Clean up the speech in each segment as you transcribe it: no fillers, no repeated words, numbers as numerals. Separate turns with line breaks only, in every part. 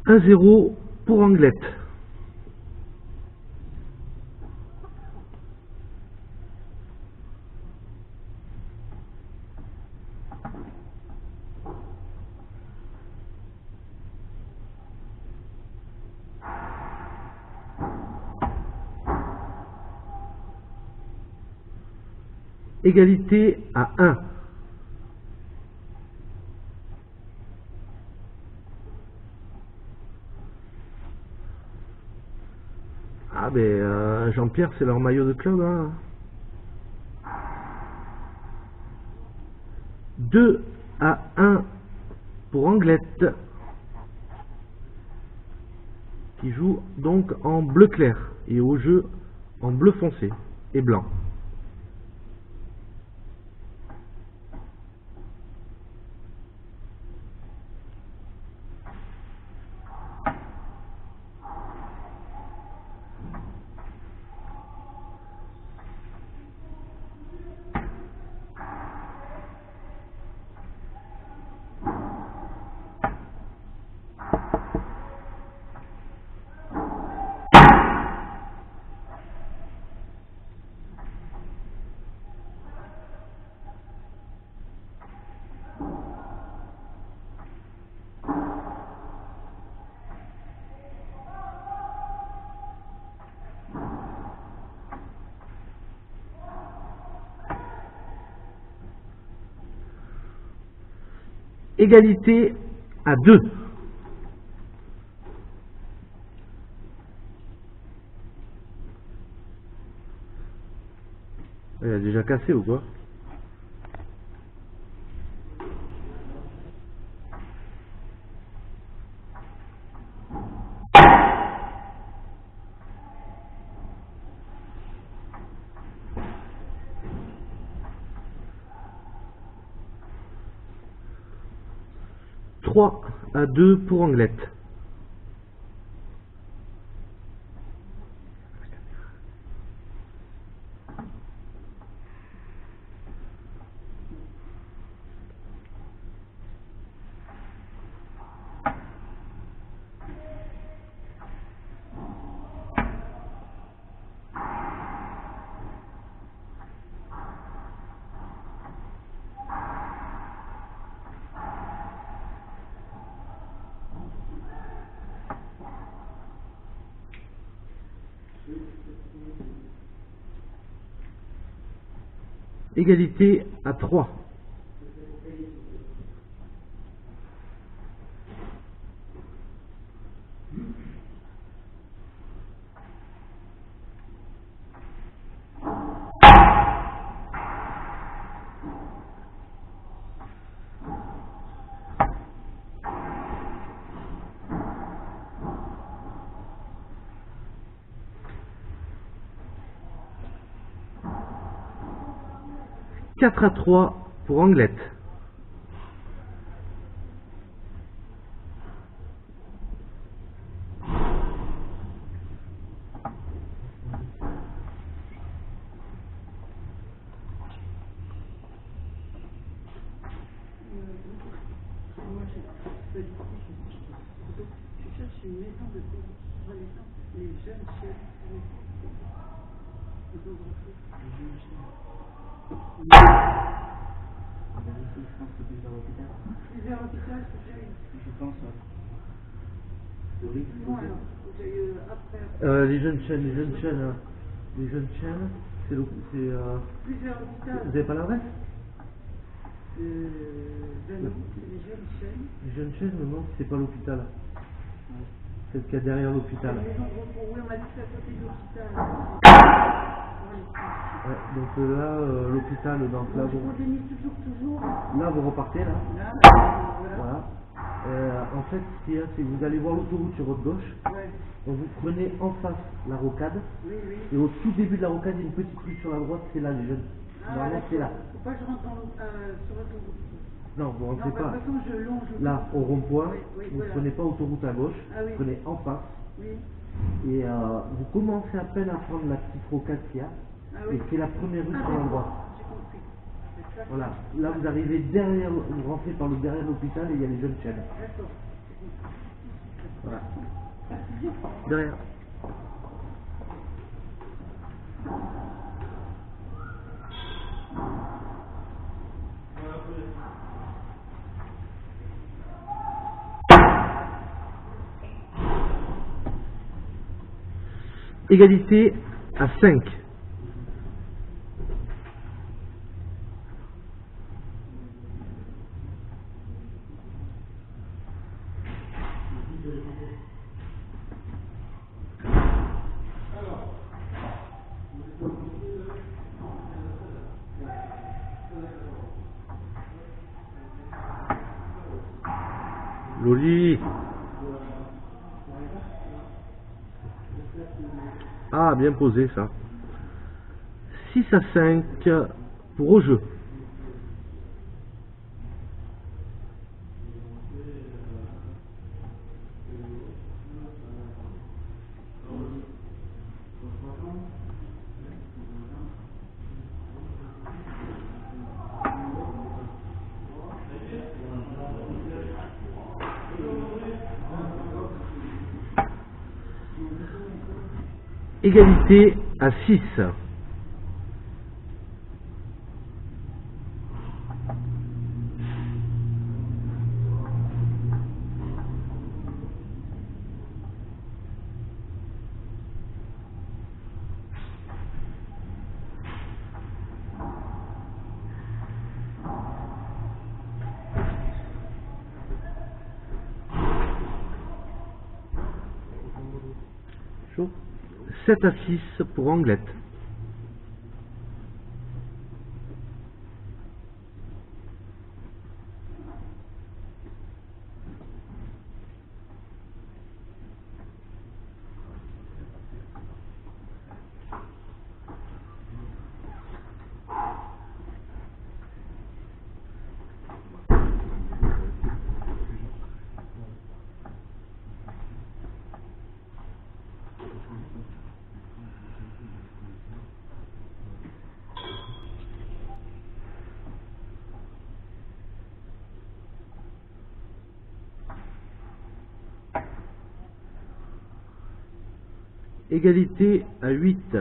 1-0 pour Anglette. Égalité à 1. Ah ben Jean-Pierre, c'est leur maillot de club, hein. 2-1 pour Anglette, qui joue donc en bleu clair et au jeu en bleu foncé et blanc. Égalité à 2. Elle a déjà cassé ou quoi? Trois à 2 pour Anglette. Égalité à 3. Quatre à 3 pour Anglette.
Je cherche une maison de renaissance, les jeunes chefs. Plusieurs hôpitaux, je pense. Oui.
Les jeunes chaînes, c'est
plusieurs hôpitaux.
Vous n'avez pas l'adresse?
C'est les jeunes chaînes.
Les jeunes chaînes, non, c'est pas l'hôpital. C'est ce qu'il y a derrière l'hôpital.
Oui, on m'a dit que c'est à côté de l'hôpital.
Ouais, donc là, l'hôpital, donc là, vous...
toujours.
Là, vous repartez, là. Voilà. En fait, ce qu'il y a, c'est que vous allez voir l'autoroute sur votre gauche.
Ouais.
Donc vous prenez en face la rocade.
Oui.
Et au tout début de la rocade, il y a une petite rue sur la droite, c'est là, les jeunes. Normalement, c'est là.
Faut pas que je rentre sur l'autoroute.
Non, vous rentrez pas.
De toute façon, je longe.
Là, au rond-point, vous ne
voilà.
prenez pas autoroute à gauche,
Oui.
vous prenez en face.
Oui.
Et vous commencez à peine à prendre la petite rocade qu'il y a.
Oui.
Et c'est la première rue sur la droite.
J'ai compris.
Voilà, là vous arrivez derrière, vous rentrez par le derrière de l'hôpital et il y a les jeunes chaînes.
D'accord.
Voilà. Derrière. Égalité à 5. Joli. Ah, bien posé ça. 6 à 5 pour au jeu. Égalité à 6. Chaud. 7 à 6 pour Anglette. Égalité à 8.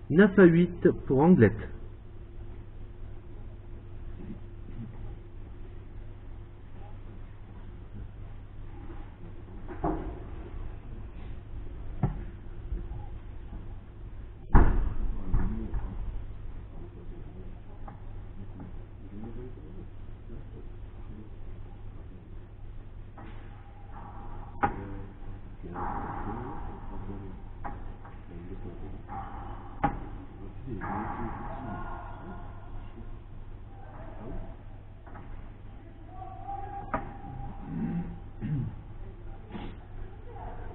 Neuf à 8 pour Anglette.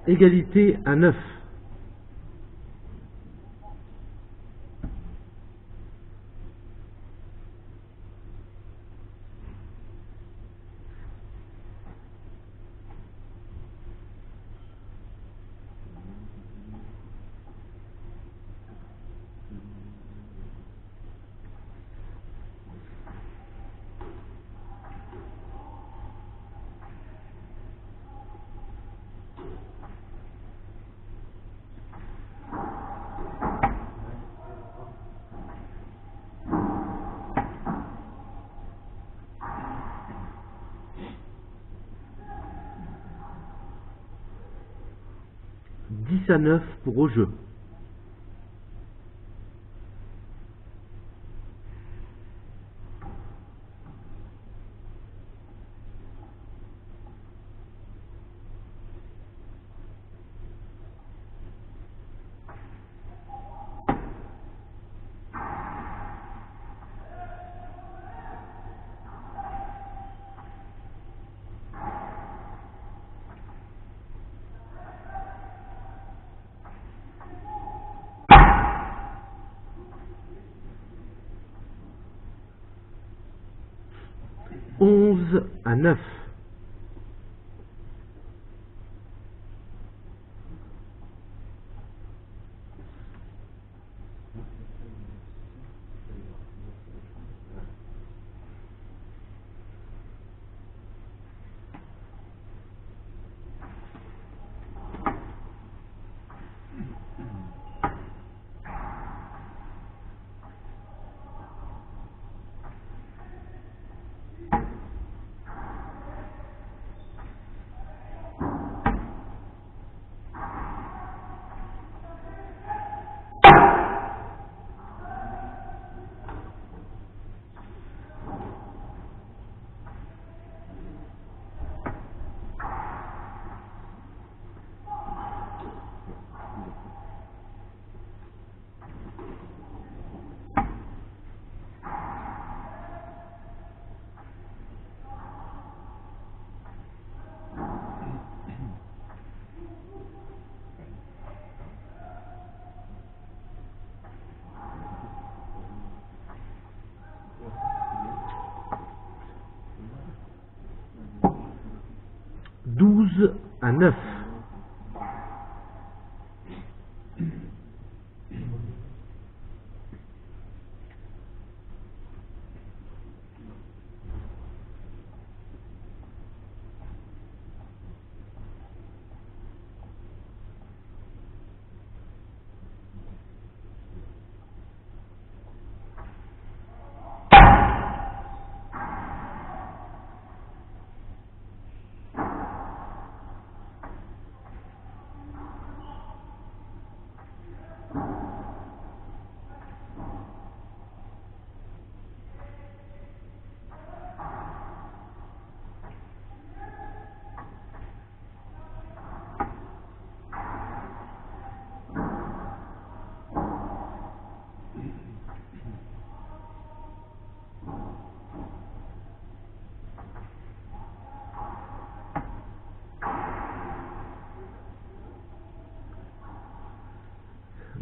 Égalité à 9. Dix à 9 pour au jeu. 11-9. Douze à 9.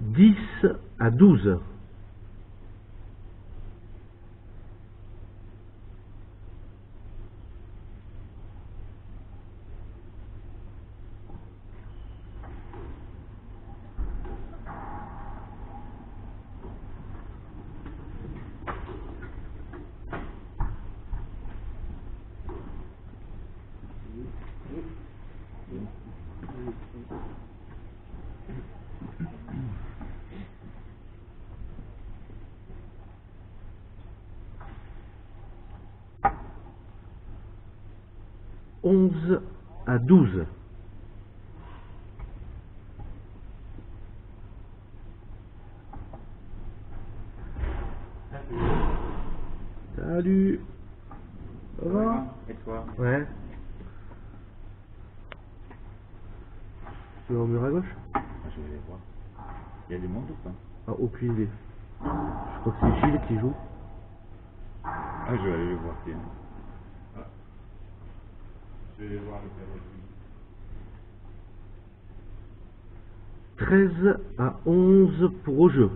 Dix à 12. Onze à 12. Salut. Ça va?
Et toi?
Ouais. Tu vas au mur à gauche?
Je vais aller voir. Il y a du monde ou pas?
Ah, aucune idée. Je crois que c'est Gilles qui joue.
Ah, je vais aller le voir, tiens. Ah. Je vais aller voir le père.
13 à 11 pour au jeu.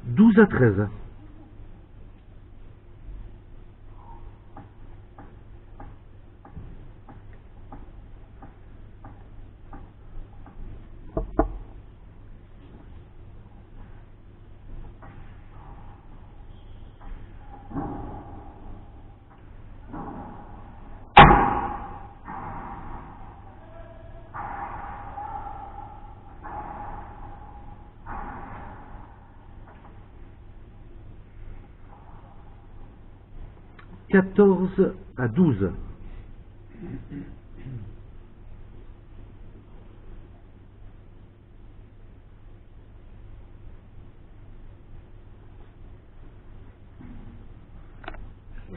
Douze à 13. 14 à 12.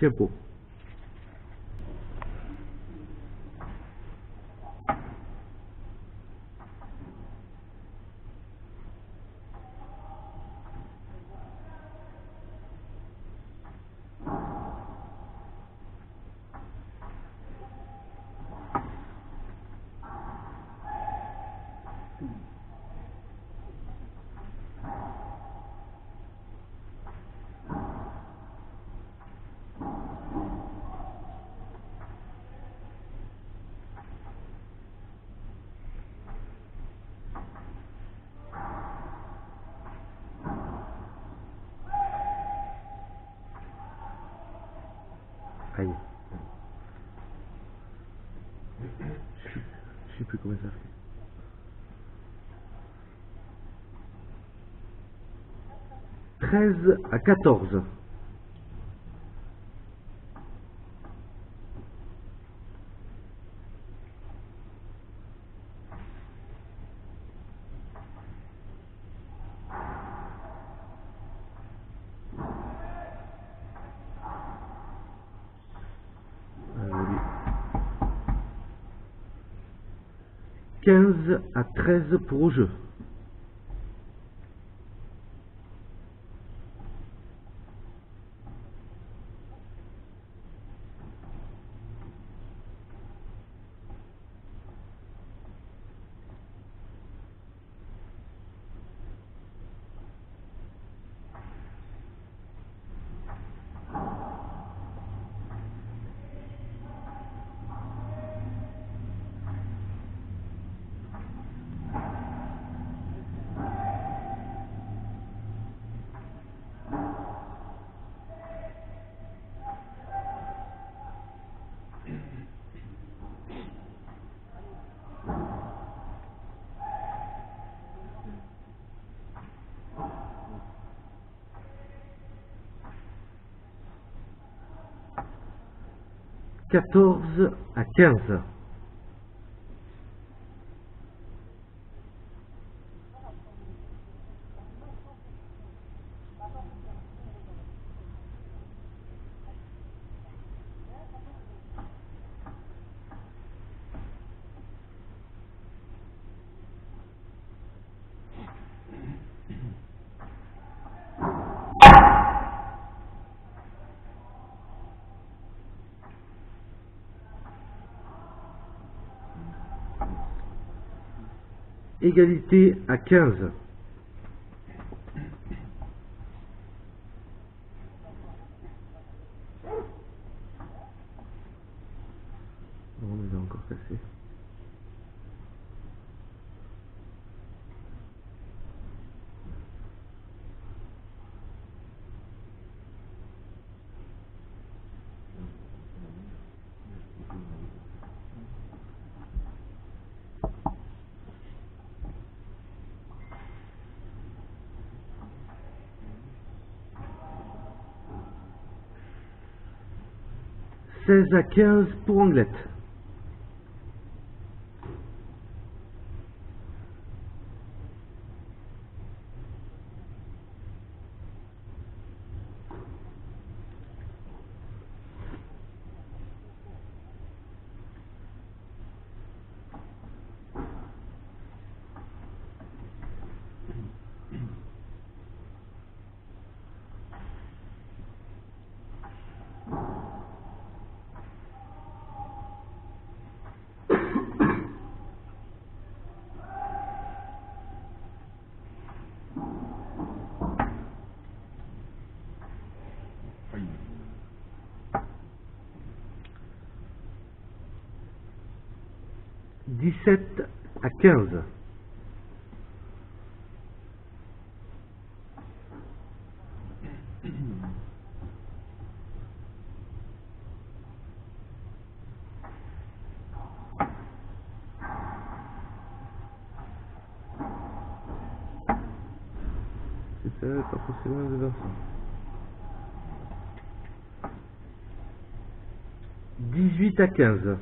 Tempo. Aïe. Je sais plus combien ça fait. 13 à 14. Joli. 15 à 13 pour au jeu. Quatorze à 15. Égalité à 15. Non, mais il a encore cassé. Seize à 15 pour Anglette.
Aïe.
17 à 15. C'est pas forcément de version. 18 à 15.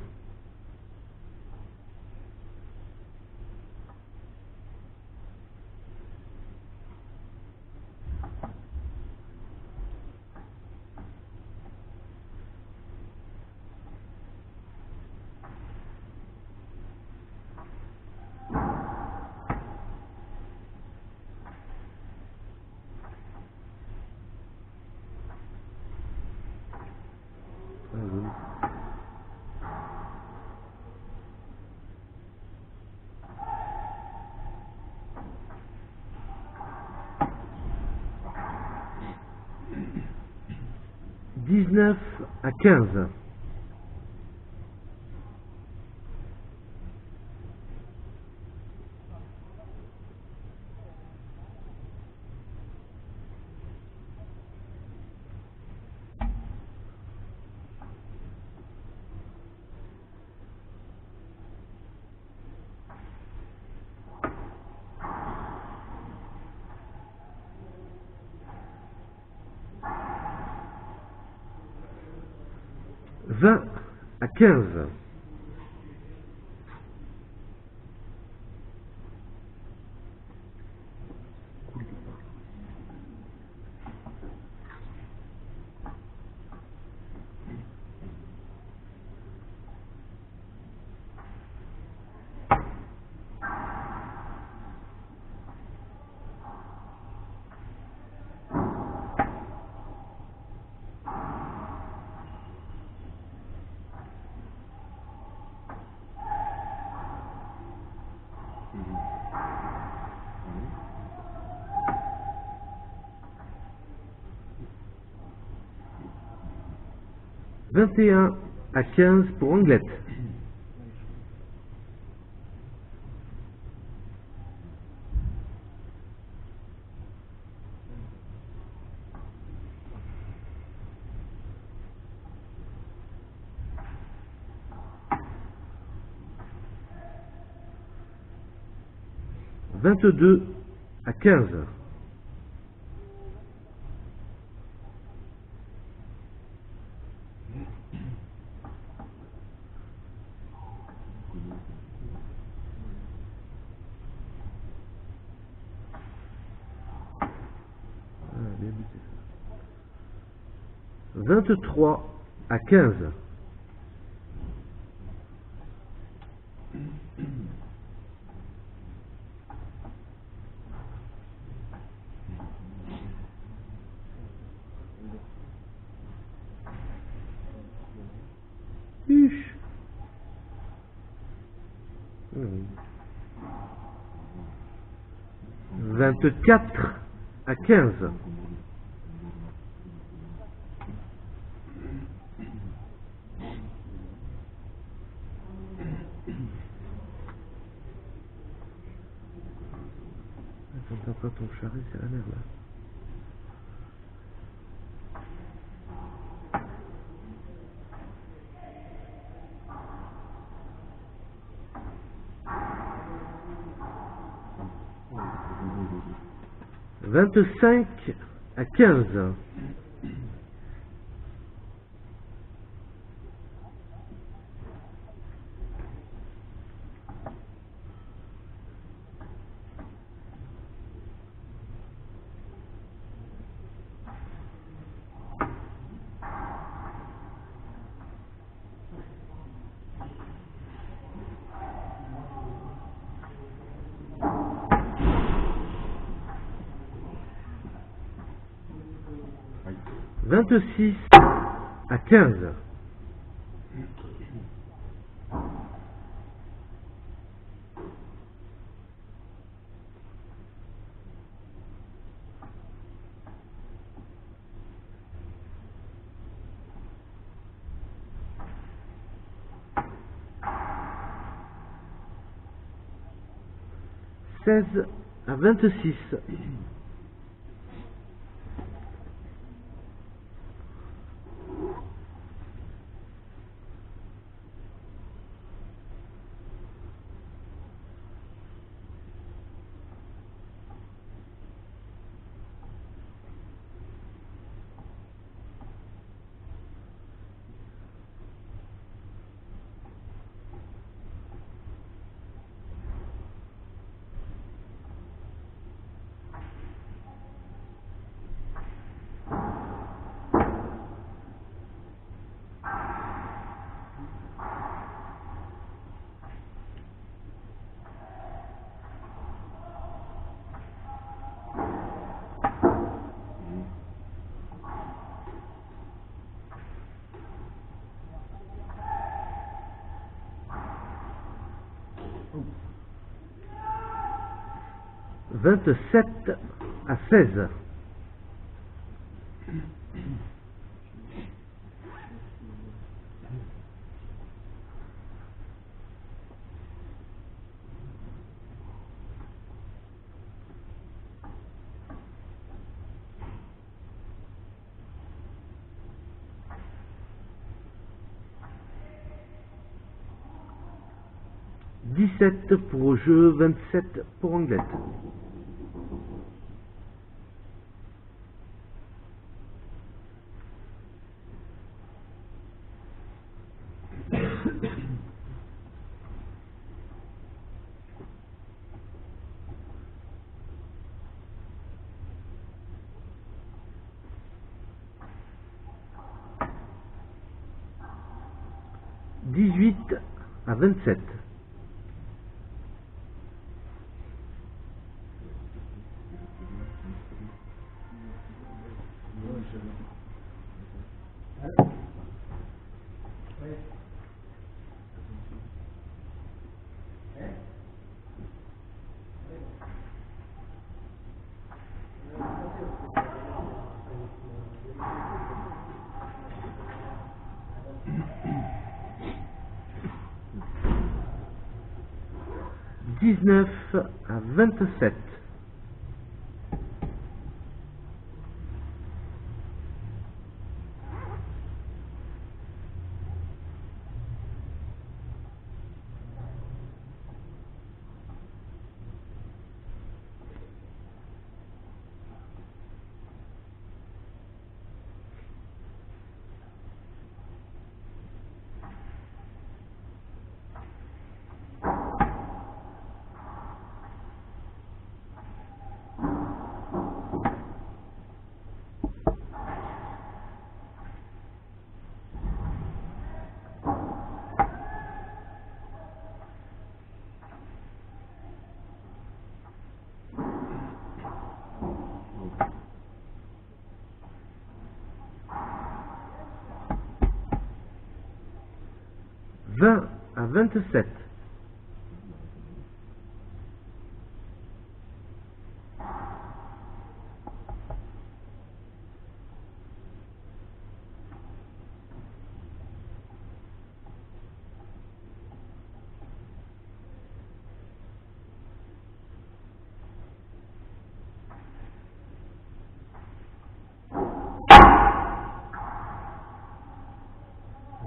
Dix-neuf à 15. Vingt à 15. Vingt et un à 15 pour Anglette. 22 à 15. Bien buté. 23 à 15. Huche. 24 à 15. Attends pas ton charret, c'est la merde là. 25 à 15.
Aïe.
26 à 15. Seize à 26. 28 27 à 16. Dix-sept pour jeu, 27 pour Anglette. Dix-huit à 27. Dix-neuf à 27. Vingt à 27.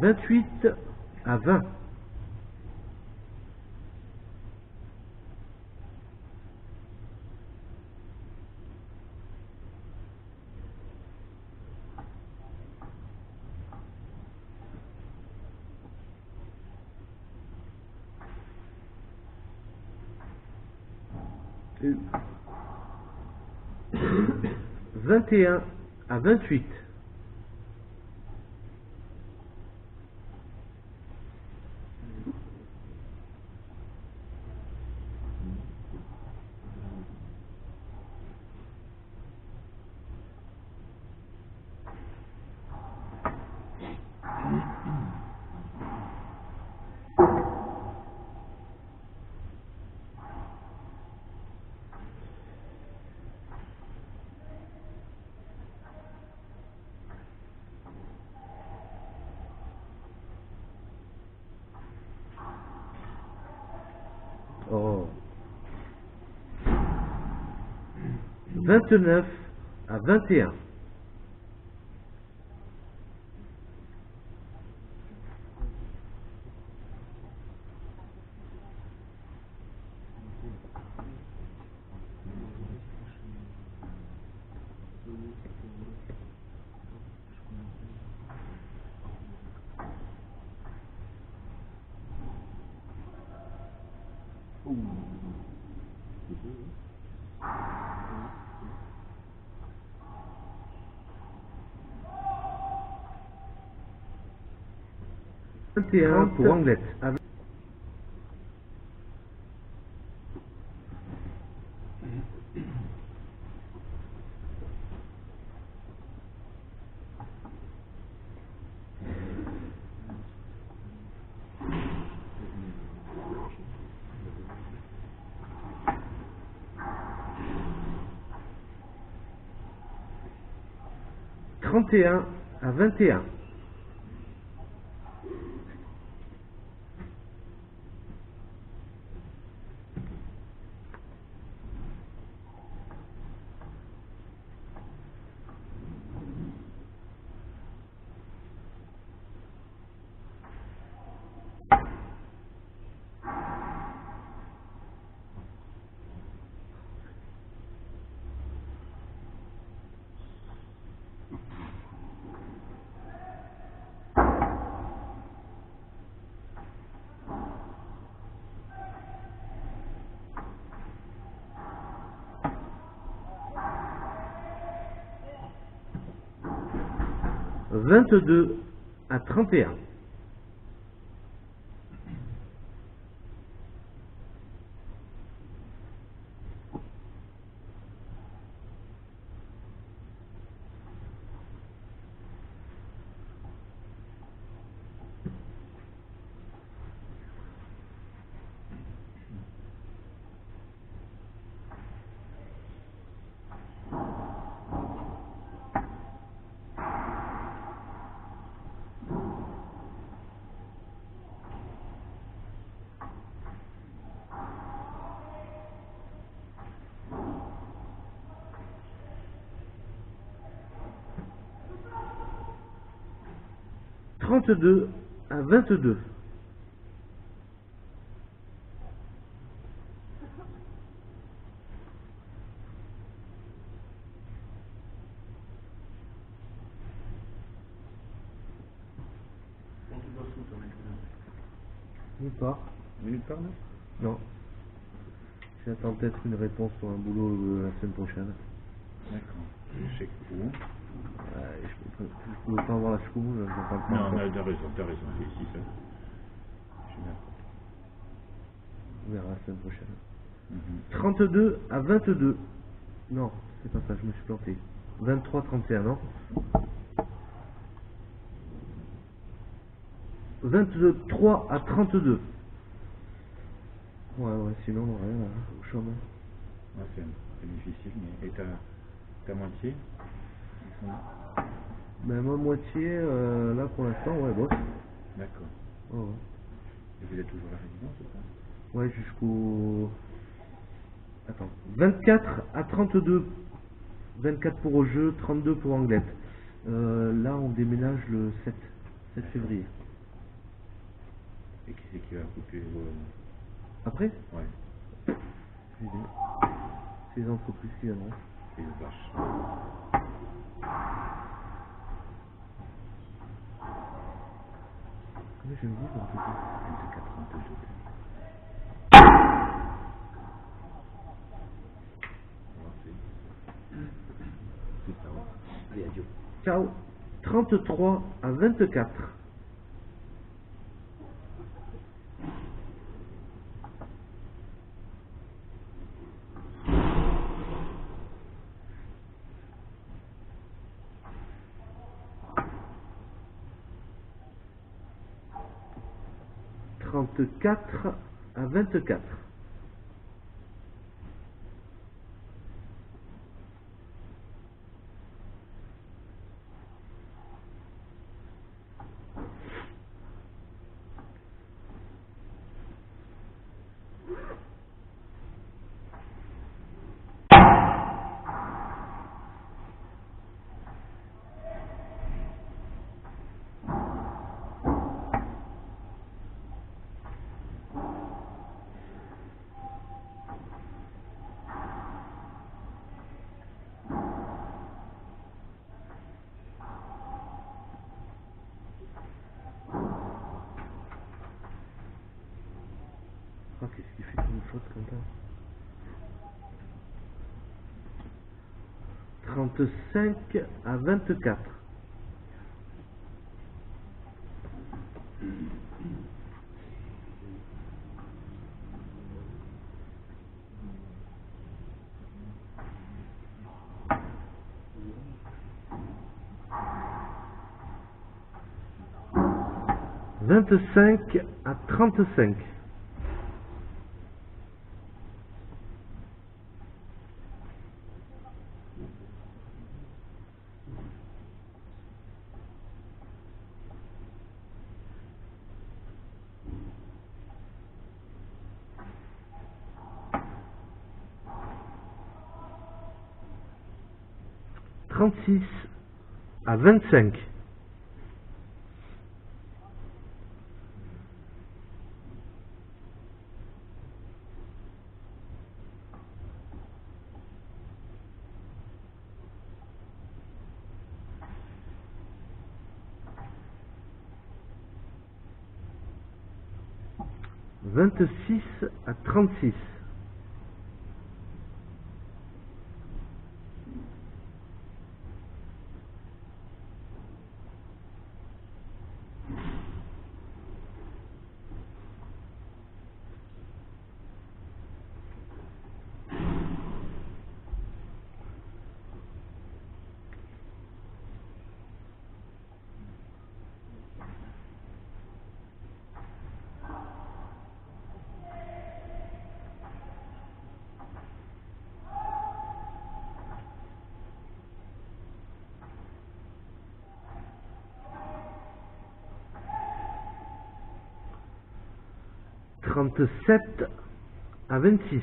Vingt-huit à 20. Vingt et un à 28. Oh. 29 à 21. Vingt et un pour Anglette. 31 à 21. « 22 à 31. » « 32 à 22. » Nulle part.
Minute par là?
Non. J'attends peut-être une réponse pour un boulot la semaine prochaine.
D'accord. Je sais où.
Je peux pas avoir la chou, j'en parle pas.
Non,
encore.
t'as raison, c'est ici ça. Je suis d'accord.
On verra la semaine prochaine.
Mhm.
32 à 22. Non, c'est pas ça, je me suis planté. 23, 31, non? 23 à 32. Ouais, sinon, rien, au chômage.
Ouais, c'est difficile, mais. Et ta moitié?
Ben, moi, moitié, là, pour l'instant, ouais, boss.
D'accord.
Ouais, ouais.
Et vous êtes toujours à la résidence ou pas?
Ouais, jusqu'au... Attends. 24 à 32. 24 pour au jeu, 32 pour Anglette. Là, on déménage le 7 février.
Et qui c'est qui va couper vos...
Après,
Ouais,
j'ai idée. C'est les entreprises qui viendront.
les vaches.
Comment je me dis, l'entreprise
24, 32. C'est ça, ouais. Allez, adieu.
Ciao. 33 à 24. « 34 à 24. » Oh, qu'est-ce qu'il fait comme faute comme ça? 35 à 24. « 25 à 35. » 36 à 25. Vingt-six à 36. Trente-sept à 26.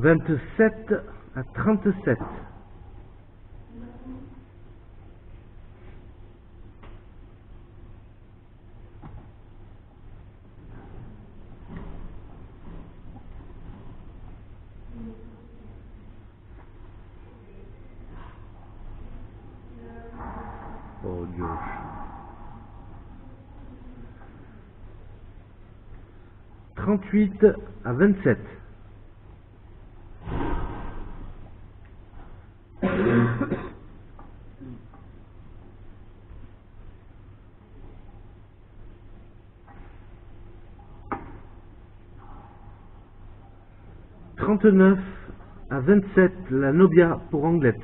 Vingt-sept à 37. Oh Dieu. 38 à 27. Trente-neuf à 27, la Nobia pour Anglette.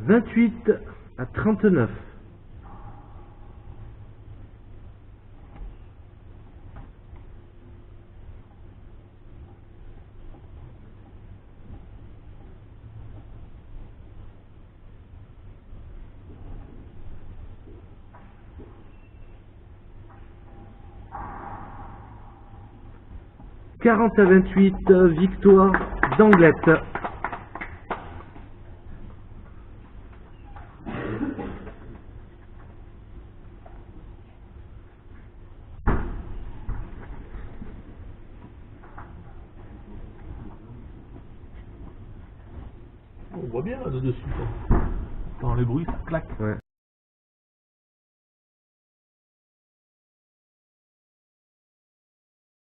Vingt-huit à 39. Quarante à 28, victoire d'Anglette.
On voit bien là de dessus. Dans les bruits, ça claque.
Ouais.